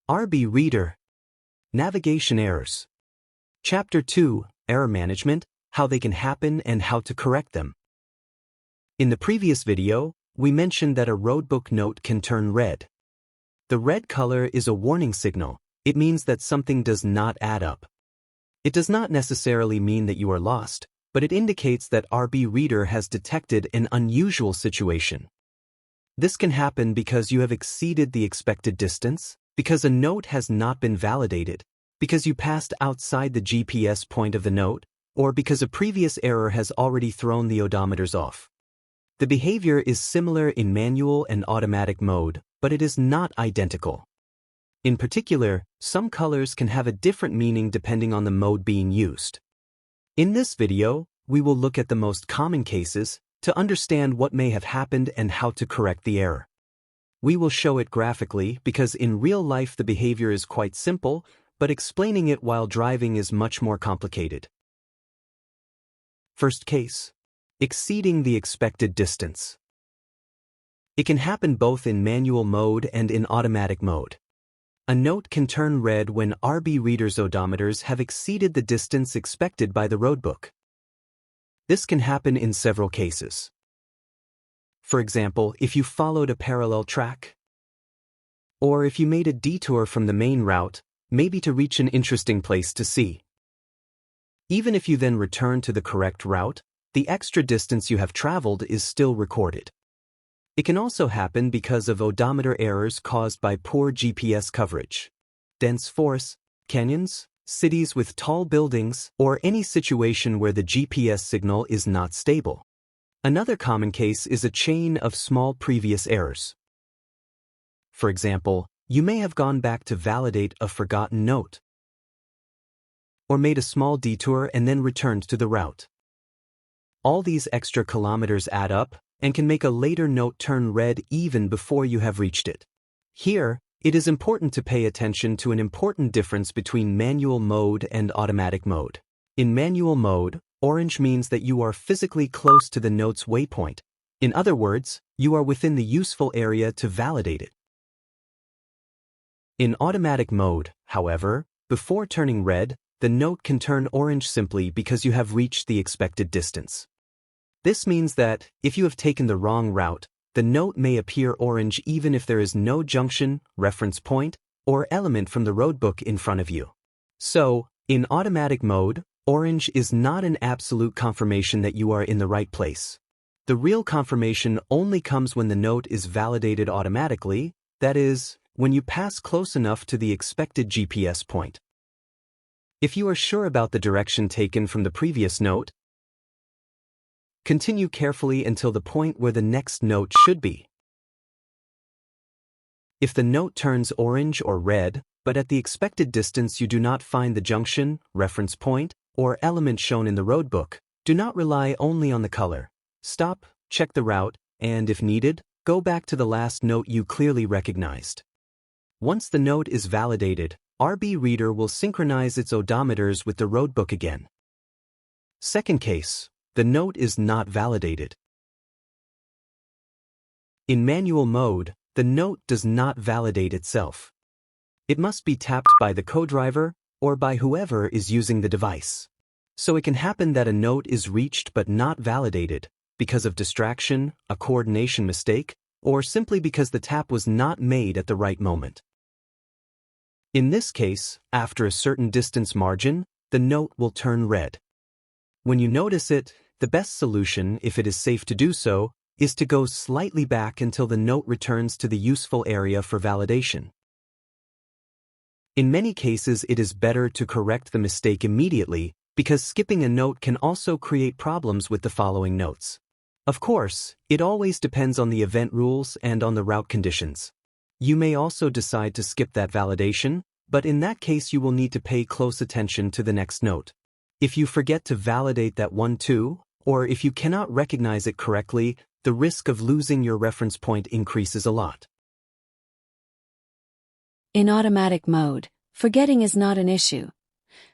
RB Reader. Navigation Errors. Chapter 2, Error Management, How They Can Happen and How to Correct Them. In the previous video, we mentioned that a roadbook note can turn red. The red color is a warning signal. It means that something does not add up. It does not necessarily mean that you are lost, but it indicates that RB Reader has detected an unusual situation. This can happen because you have exceeded the expected distance, because a note has not been validated, because you passed outside the GPS point of the note, or because a previous error has already thrown the odometers off. The behavior is similar in manual and automatic mode, but it is not identical. In particular, some colors can have a different meaning depending on the mode being used. In this video, we will look at the most common cases to understand what may have happened and how to correct the error. We will show it graphically because in real life the behavior is quite simple, but explaining it while driving is much more complicated. First case. Exceeding the expected distance. It can happen both in manual mode and in automatic mode. A note can turn red when RB Reader's odometers have exceeded the distance expected by the roadbook. This can happen in several cases. For example, if you followed a parallel track, or if you made a detour from the main route, maybe to reach an interesting place to see. Even if you then return to the correct route, the extra distance you have traveled is still recorded. It can also happen because of odometer errors caused by poor GPS coverage, dense forests, canyons, cities with tall buildings, or any situation where the GPS signal is not stable. Another common case is a chain of small previous errors. For example, you may have gone back to validate a forgotten note, or made a small detour and then returned to the route. All these extra kilometers add up and can make a later note turn red even before you have reached it. Here, it is important to pay attention to an important difference between manual mode and automatic mode. In manual mode, orange means that you are physically close to the note's waypoint. In other words, you are within the useful area to validate it. In automatic mode, however, before turning red, the note can turn orange simply because you have reached the expected distance. This means that, if you have taken the wrong route, the note may appear orange even if there is no junction, reference point, or element from the roadbook in front of you. So, in automatic mode, orange is not an absolute confirmation that you are in the right place. The real confirmation only comes when the note is validated automatically, that is, when you pass close enough to the expected GPS point. If you are sure about the direction taken from the previous note, continue carefully until the point where the next note should be. If the note turns orange or red, but at the expected distance you do not find the junction, reference point, or element shown in the roadbook, do not rely only on the color. Stop, check the route, and if needed, go back to the last note you clearly recognized. Once the note is validated, RB Reader will synchronize its odometers with the roadbook again. Second case. The note is not validated. In manual mode, the note does not validate itself. It must be tapped by the co-driver or by whoever is using the device. So it can happen that a note is reached but not validated because of distraction, a coordination mistake, or simply because the tap was not made at the right moment. In this case, after a certain distance margin, the note will turn red. When you notice it, the best solution, if it is safe to do so, is to go slightly back until the note returns to the useful area for validation. In many cases, it is better to correct the mistake immediately because skipping a note can also create problems with the following notes. Of course, it always depends on the event rules and on the route conditions. You may also decide to skip that validation, but in that case you will need to pay close attention to the next note. If you forget to validate that one too, or if you cannot recognize it correctly, the risk of losing your reference point increases a lot. In automatic mode, forgetting is not an issue.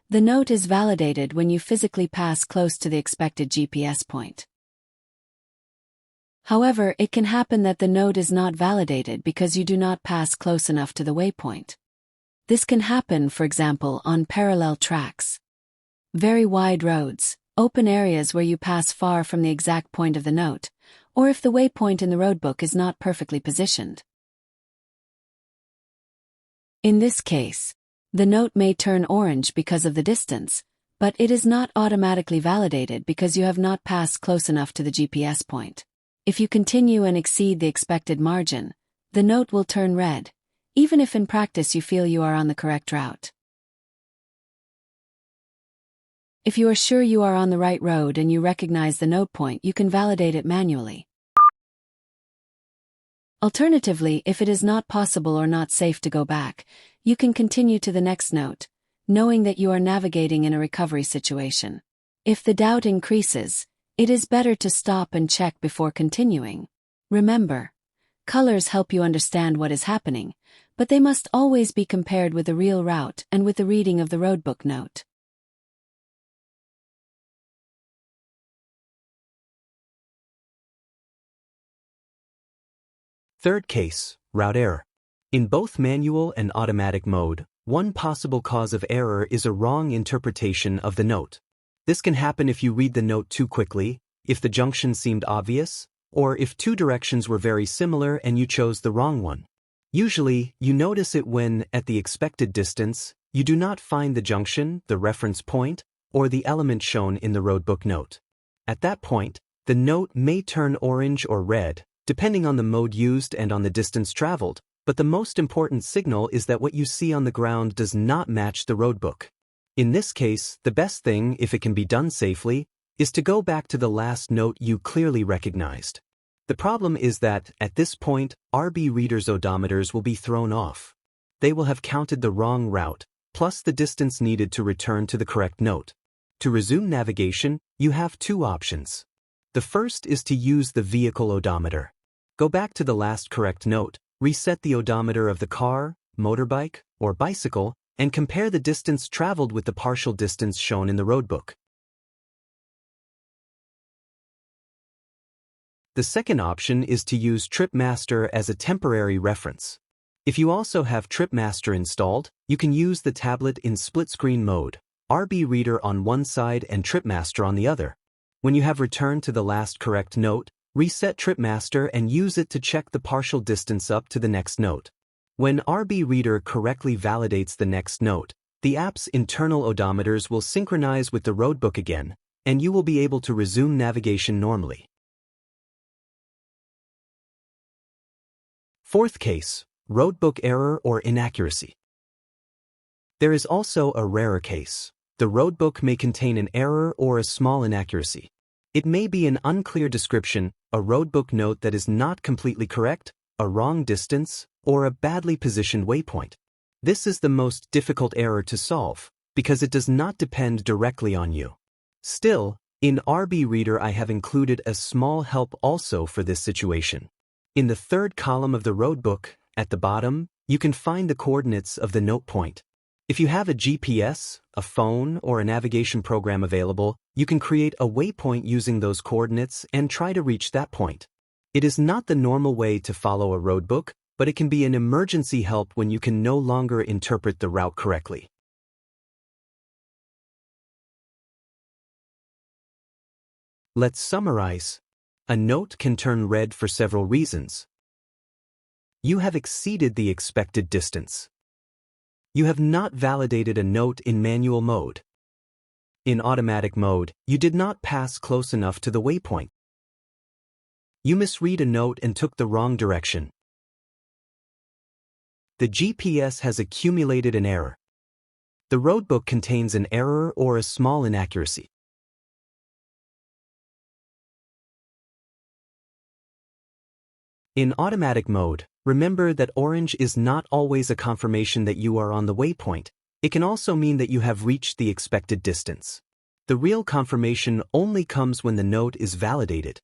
The note is validated when you physically pass close to the expected GPS point. However, it can happen that the note is not validated because you do not pass close enough to the waypoint. This can happen, for example, on parallel tracks. Very wide roads, open areas where you pass far from the exact point of the note, or if the waypoint in the roadbook is not perfectly positioned. In this case, the note may turn orange because of the distance, but it is not automatically validated because you have not passed close enough to the GPS point. If you continue and exceed the expected margin, the note will turn red, even if in practice you feel you are on the correct route. If you are sure you are on the right road and you recognize the note point, you can validate it manually. Alternatively, if it is not possible or not safe to go back, you can continue to the next note, knowing that you are navigating in a recovery situation. If the doubt increases, it is better to stop and check before continuing. Remember, colors help you understand what is happening, but they must always be compared with the real route and with the reading of the roadbook note. Third case, route error. In both manual and automatic mode, one possible cause of error is a wrong interpretation of the note. This can happen if you read the note too quickly, if the junction seemed obvious, or if two directions were very similar and you chose the wrong one. Usually, you notice it when, at the expected distance, you do not find the junction, the reference point, or the element shown in the roadbook note. At that point, the note may turn orange or red, depending on the mode used and on the distance traveled, but the most important signal is that what you see on the ground does not match the roadbook. In this case, the best thing, if it can be done safely, is to go back to the last note you clearly recognized. The problem is that, at this point, RB readers' odometers will be thrown off. They will have counted the wrong route, plus the distance needed to return to the correct note. To resume navigation, you have two options. The first is to use the vehicle odometer. Go back to the last correct note, reset the odometer of the car, motorbike, or bicycle, and compare the distance traveled with the partial distance shown in the roadbook. The second option is to use tripmaster as a temporary reference. If you also have tripmaster installed, you can use the tablet in split-screen mode, RB reader on one side and tripmaster on the other. When you have returned to the last correct note, reset tripmaster and use it to check the partial distance up to the next note. When RB reader correctly validates the next note, the app's internal odometers will synchronize with the roadbook again, and you will be able to resume navigation normally. Fourth case, roadbook error or inaccuracy. There is also a rarer case. The roadbook may contain an error or a small inaccuracy. It may be an unclear description, a roadbook note that is not completely correct, a wrong distance, or a badly positioned waypoint. This is the most difficult error to solve, because it does not depend directly on you. Still, in RB Reader I have included a small help also for this situation. In the third column of the roadbook, at the bottom, you can find the coordinates of the note point. If you have a GPS, a phone, or a navigation program available, you can create a waypoint using those coordinates and try to reach that point. It is not the normal way to follow a roadbook, but it can be an emergency help when you can no longer interpret the route correctly. Let's summarize. A note can turn red for several reasons. You have exceeded the expected distance. You have not validated a note in manual mode. In automatic mode, you did not pass close enough to the waypoint. You misread a note and took the wrong direction. The GPS has accumulated an error. The roadbook contains an error or a small inaccuracy. In automatic mode, remember that orange is not always a confirmation that you are on the waypoint. It can also mean that you have reached the expected distance. The real confirmation only comes when the note is validated.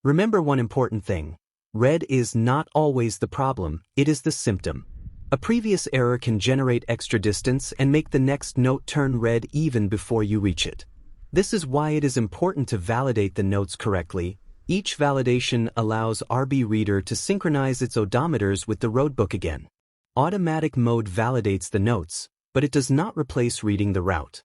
Remember one important thing. Red is not always the problem, it is the symptom. A previous error can generate extra distance and make the next note turn red even before you reach it. This is why it is important to validate the notes correctly. Each validation allows RB Reader to synchronize its odometers with the roadbook again. Automatic mode validates the notes, but it does not replace reading the route.